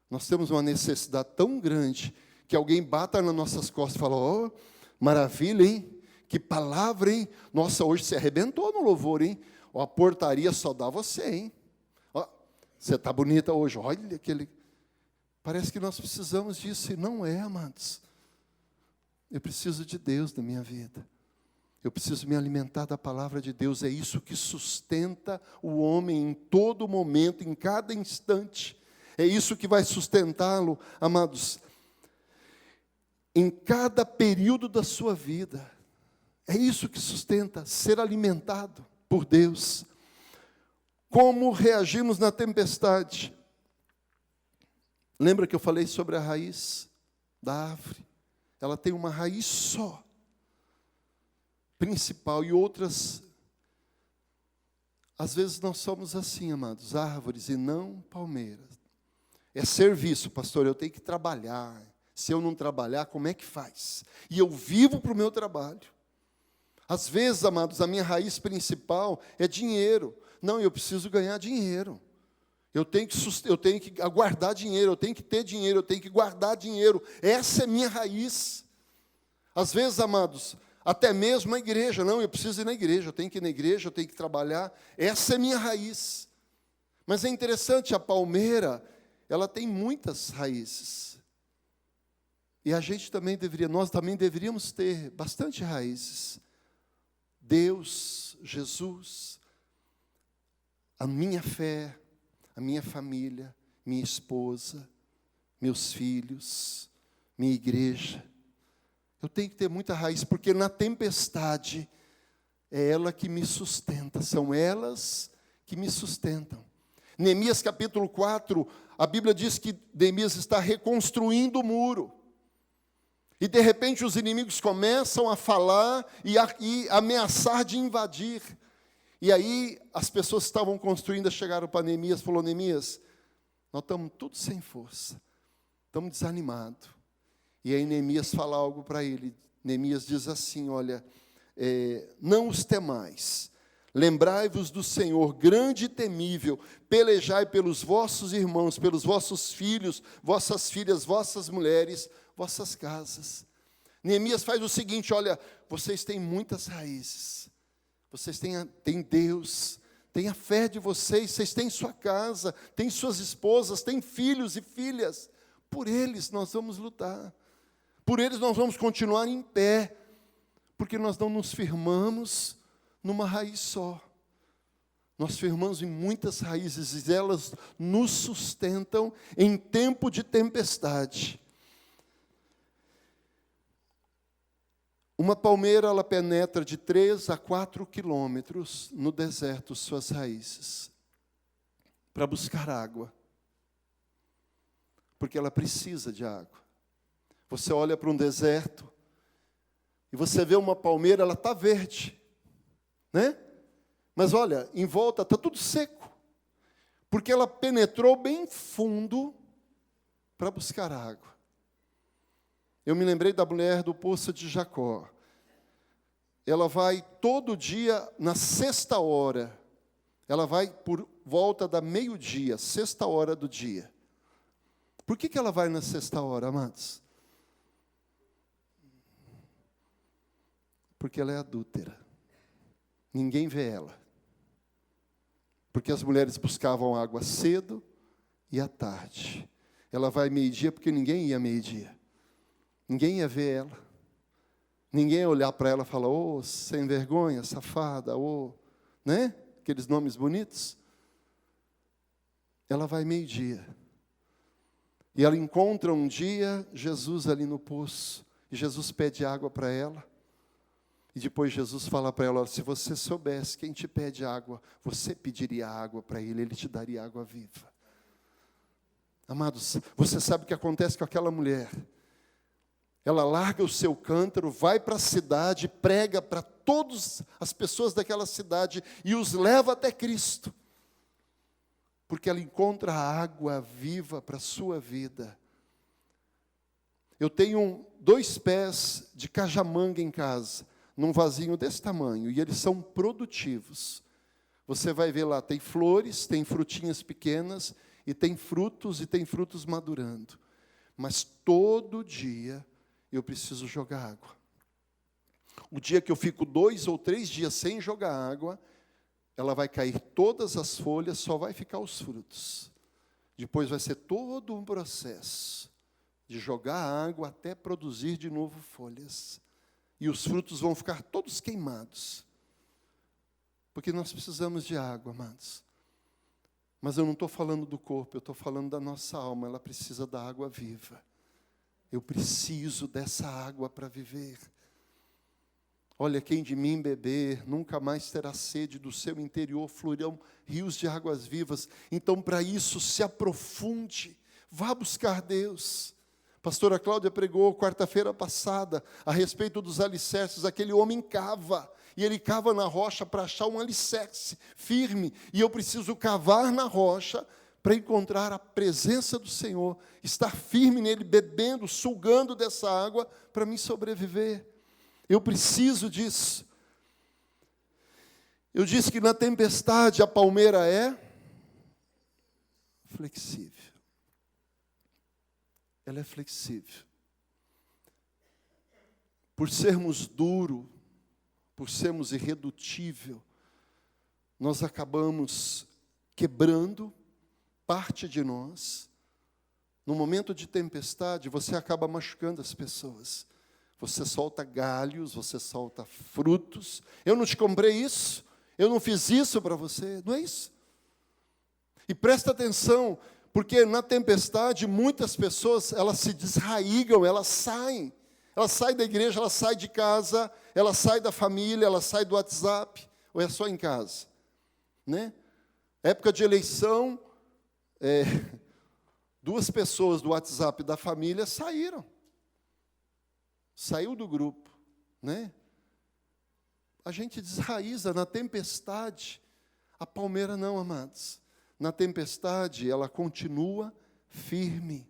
Nós temos uma necessidade tão grande que alguém bata nas nossas costas e fala, oh, maravilha, hein? Que palavra, hein? Nossa, hoje você arrebentou no louvor, hein? Ó, a portaria só dá você, hein? Ó, você está bonita hoje, olha aquele... Parece que nós precisamos disso, e não é, amados. Eu preciso de Deus na minha vida. Eu preciso me alimentar da palavra de Deus. É isso que sustenta o homem em todo momento, em cada instante. É isso que vai sustentá-lo, amados, em cada período da sua vida. É isso que sustenta, ser alimentado por Deus. Como reagimos na tempestade? Lembra que eu falei sobre a raiz da árvore? Ela tem uma raiz só, principal, e outras. Às vezes nós somos assim, amados, árvores e não palmeiras. É serviço, pastor, eu tenho que trabalhar. Se eu não trabalhar, como é que faz? E eu vivo para o meu trabalho. Às vezes, amados, a minha raiz principal é dinheiro. Não, eu preciso ganhar dinheiro. Eu tenho que guardar dinheiro, eu tenho que ter dinheiro, eu tenho que guardar dinheiro. Essa é minha raiz. Às vezes, amados, até mesmo a igreja. Não, eu preciso ir na igreja, eu tenho que ir na igreja, eu tenho que trabalhar. Essa é minha raiz. Mas é interessante, a palmeira, ela tem muitas raízes. E nós também deveríamos ter bastante raízes. Deus, Jesus, a minha fé, a minha família, minha esposa, meus filhos, minha igreja. Eu tenho que ter muita raiz, porque na tempestade é ela que me sustenta, são elas que me sustentam. Neemias capítulo 4, a Bíblia diz que Neemias está reconstruindo o muro. E de repente os inimigos começam a falar e ameaçar de invadir. E aí as pessoas que estavam construindo chegaram para Neemias e falaram, Neemias, nós estamos tudo sem força, estamos desanimados. E aí Neemias fala algo para ele. Neemias diz assim, olha, não os temais, lembrai-vos do Senhor, grande e temível, pelejai pelos vossos irmãos, pelos vossos filhos, vossas filhas, vossas mulheres, vossas casas. Neemias faz o seguinte, olha, vocês têm muitas raízes, vocês têm Deus, têm a fé de vocês têm sua casa, têm suas esposas, têm filhos e filhas, por eles nós vamos lutar, por eles nós vamos continuar em pé, porque nós não nos firmamos numa raiz só, nós firmamos em muitas raízes, e elas nos sustentam em tempo de tempestade. Uma palmeira, ela penetra de 3 a 4 quilômetros no deserto, suas raízes, para buscar água, porque ela precisa de água. Você olha para um deserto, e você vê uma palmeira, ela está verde, né? Mas olha, em volta está tudo seco, porque ela penetrou bem fundo para buscar água. Eu me lembrei da mulher do poço de Jacó. Ela vai todo dia, na sexta hora, ela vai por volta da meio-dia, sexta hora do dia. Por que ela vai na sexta hora, amados? Porque ela é adúltera. Ninguém vê ela. Porque as mulheres buscavam água cedo e à tarde. Ela vai meio-dia porque ninguém ia meio-dia. Ninguém ia ver ela. Ninguém ia olhar para ela e falar, ô, sem vergonha, safada, ô, né? Aqueles nomes bonitos. Ela vai meio-dia. E ela encontra um dia Jesus ali no poço. E Jesus pede água para ela. E depois Jesus fala para ela, se você soubesse quem te pede água, você pediria água para ele te daria água viva. Amados, você sabe o que acontece com aquela mulher? Ela larga o seu cântaro, vai para a cidade, prega para todas as pessoas daquela cidade e os leva até Cristo. Porque ela encontra a água viva para a sua vida. Eu tenho 2 pés de cajamanga em casa, num vasinho desse tamanho, e eles são produtivos. Você vai ver lá, tem flores, tem frutinhas pequenas, e tem frutos madurando. Mas todo dia eu preciso jogar água. O dia que eu fico 2 ou 3 dias sem jogar água, ela vai cair todas as folhas, só vai ficar os frutos. Depois vai ser todo um processo de jogar água até produzir de novo folhas. E os frutos vão ficar todos queimados. Porque nós precisamos de água, amados. Mas eu não estou falando do corpo, eu estou falando da nossa alma. Ela precisa da água viva. Eu preciso dessa água para viver. Olha, quem de mim beber, nunca mais terá sede, do seu interior fluirão rios de águas vivas. Então, para isso, se aprofunde, vá buscar Deus. Pastora Cláudia pregou quarta-feira passada a respeito dos alicerces. Aquele homem cava, e ele cava na rocha para achar um alicerce firme. E eu preciso cavar na rocha para encontrar a presença do Senhor, estar firme nele, bebendo, sugando dessa água para me sobreviver. Eu preciso disso. Eu disse que na tempestade a palmeira é flexível. Ela é flexível. Por sermos duro, por sermos irredutível, nós acabamos quebrando parte de nós. No momento de tempestade, você acaba machucando as pessoas. Você solta galhos, você solta frutos. Eu não te comprei isso, eu não fiz isso para você, não é isso? E presta atenção, porque na tempestade muitas pessoas, elas se desraigam, elas saem da igreja, elas saem de casa, elas saem da família, elas saem do WhatsApp, ou é só em casa? Né? Época de eleição, 2 pessoas do WhatsApp da família saíram. Saiu do grupo, né? A gente desraiza na tempestade. A palmeira não, amados. Na tempestade, ela continua firme.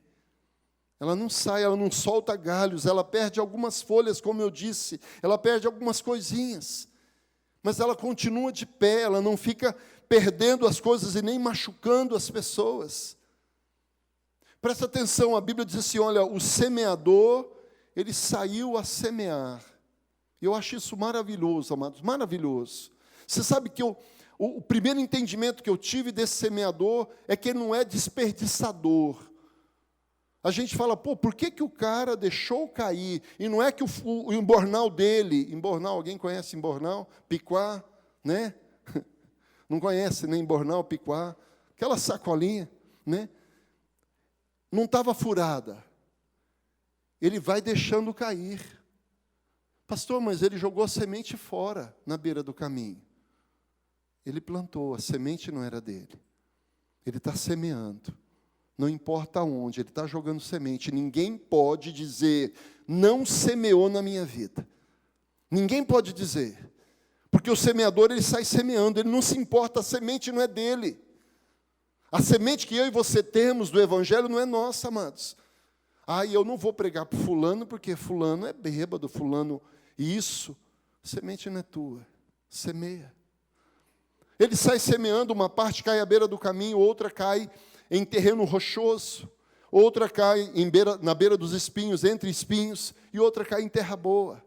Ela não sai, ela não solta galhos, ela perde algumas folhas, como eu disse, ela perde algumas coisinhas. Mas ela continua de pé, ela não fica perdendo as coisas e nem machucando as pessoas. Presta atenção, a Bíblia diz assim, olha, o semeador, ele saiu a semear. Eu acho isso maravilhoso, amados, maravilhoso. Você sabe que o primeiro entendimento que eu tive desse semeador é que ele não é desperdiçador. A gente fala, por que o cara deixou cair? E não é que o embornal dele, embornal, alguém conhece embornal? Piquá, né? Não conhece nem embornal, piquá? Aquela sacolinha, né? Não estava furada. Ele vai deixando cair. Pastor, mas ele jogou a semente fora, na beira do caminho. Ele plantou, a semente não era dele. Ele está semeando. Não importa onde, ele está jogando semente. Ninguém pode dizer, não semeou na minha vida. Ninguém pode dizer. Porque o semeador, ele sai semeando, ele não se importa, a semente não é dele. A semente que eu e você temos do evangelho não é nossa, amados. E eu não vou pregar para fulano, porque fulano é bêbado, fulano isso. A semente não é tua, semeia. Ele sai semeando, uma parte cai à beira do caminho, outra cai em terreno rochoso, outra cai na beira dos espinhos, entre espinhos, e outra cai em terra boa.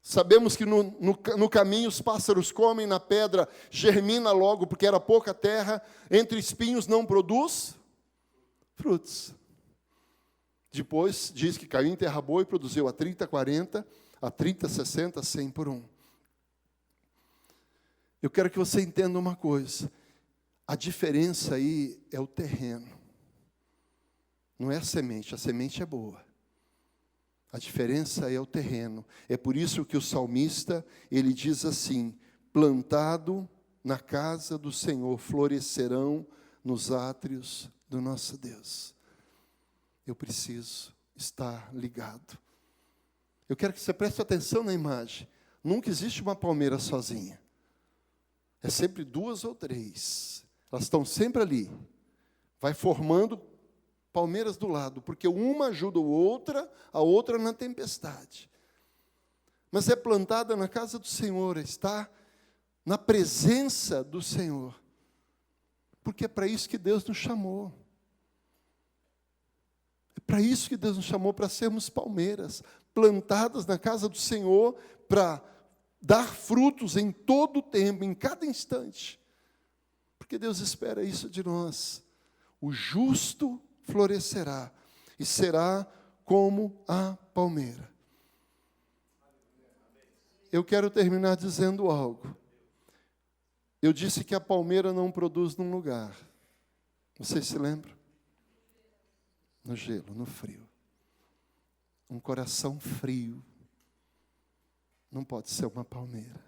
Sabemos que no caminho os pássaros comem, na pedra germina logo, porque era pouca terra, entre espinhos não produz frutos. Depois diz que caiu em terra boa e produziu a 30, 40, a 30, 60, 100 por um. Eu quero que você entenda uma coisa. A diferença aí é o terreno. Não é a semente é boa. A diferença é o terreno. É por isso que o salmista, ele diz assim: plantado na casa do Senhor, florescerão nos átrios do nosso Deus. Eu preciso estar ligado. Eu quero que você preste atenção na imagem. Nunca existe uma palmeira sozinha. É sempre 2 ou 3. Elas estão sempre ali. Vai formando palmeiras do lado, porque uma ajuda a outra na tempestade. Mas é plantada na casa do Senhor, está na presença do Senhor. Porque é para isso que Deus nos chamou. É para isso que Deus nos chamou, para sermos palmeiras, plantadas na casa do Senhor, para dar frutos em todo o tempo, em cada instante. Porque Deus espera isso de nós. O justo florescerá e será como a palmeira. Eu quero terminar dizendo algo. Eu disse que a palmeira não produz num lugar. Vocês se lembram? No gelo, no frio. Um coração frio não pode ser uma palmeira.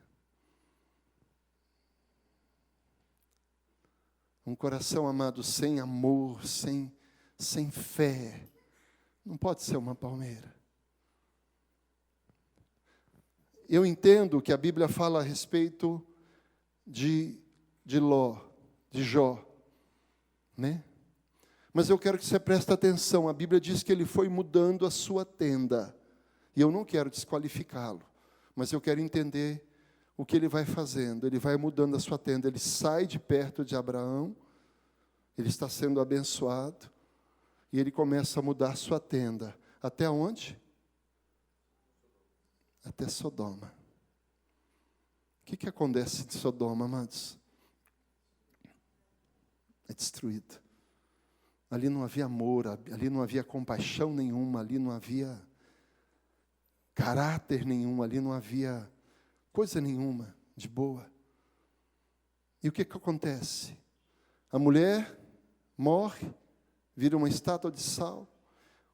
Um coração, amado, sem amor, sem fé, não pode ser uma palmeira. Eu entendo que a Bíblia fala a respeito de Jó, né? Mas eu quero que você preste atenção. A Bíblia diz que ele foi mudando a sua tenda. E eu não quero desqualificá-lo, mas eu quero entender o que ele vai fazendo. Ele vai mudando a sua tenda. Ele sai de perto de Abraão, ele está sendo abençoado, e ele começa a mudar a sua tenda. Até onde? Até Sodoma. O que acontece em Sodoma, amados? É destruído. Ali não havia amor, ali não havia compaixão nenhuma, ali não havia caráter nenhum, ali não havia coisa nenhuma de boa. E o que acontece? A mulher morre, vira uma estátua de sal.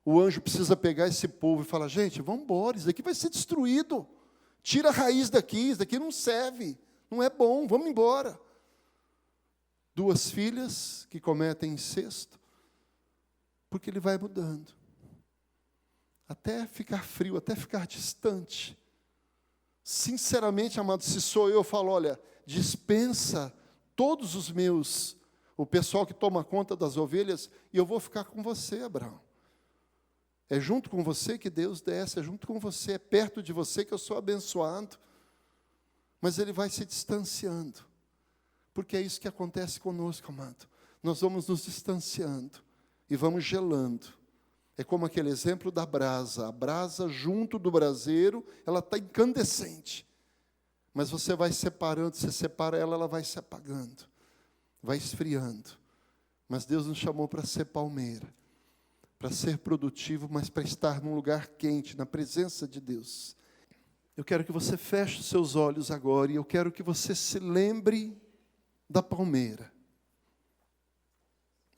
O anjo precisa pegar esse povo e falar: gente, vamos embora, isso daqui vai ser destruído. Tira a raiz daqui, isso daqui não serve, não é bom, vamos embora. 2 filhas que cometem incesto, porque ele vai mudando. Até ficar frio, até ficar distante. Sinceramente, amado, se sou eu falo: olha, dispensa todos os meus, o pessoal que toma conta das ovelhas, e eu vou ficar com você, Abraão. É junto com você que Deus desce, é junto com você, é perto de você que eu sou abençoado. Mas ele vai se distanciando, porque é isso que acontece conosco, amado. Nós vamos nos distanciando e vamos gelando. É como aquele exemplo da brasa. A brasa junto do braseiro, ela está incandescente. Mas você vai separando, você separa ela, ela vai se apagando, vai esfriando. Mas Deus nos chamou para ser palmeira, para ser produtivo, mas para estar num lugar quente, na presença de Deus. Eu quero que você feche os seus olhos agora, e eu quero que você se lembre da palmeira.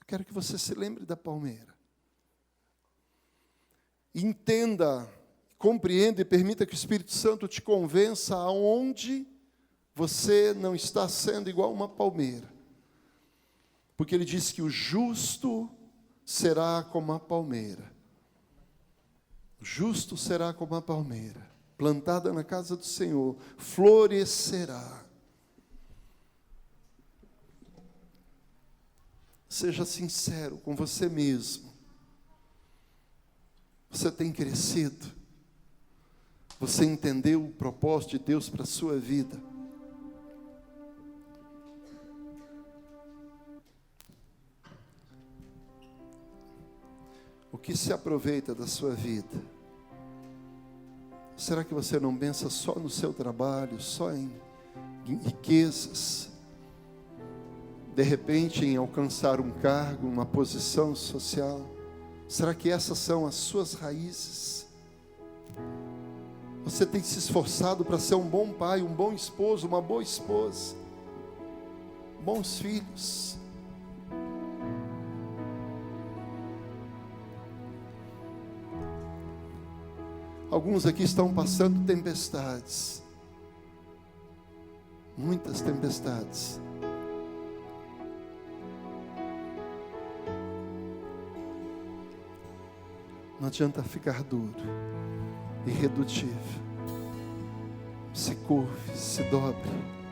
Eu quero que você se lembre da palmeira. Entenda, compreenda e permita que o Espírito Santo te convença aonde você não está sendo igual uma palmeira. Porque ele diz que o justo será como a palmeira. O justo será como a palmeira, plantada na casa do Senhor, florescerá. Seja sincero com você mesmo. Você tem crescido? Você entendeu o propósito de Deus para a sua vida? O que se aproveita da sua vida? Será que você não pensa só no seu trabalho, só em riquezas? De repente em alcançar um cargo, uma posição social? Será que essas são as suas raízes? Você tem se esforçado para ser um bom pai, um bom esposo, uma boa esposa, bons filhos? Alguns aqui estão passando tempestades, muitas tempestades. Não adianta ficar duro, irredutível. Se curve, se dobre.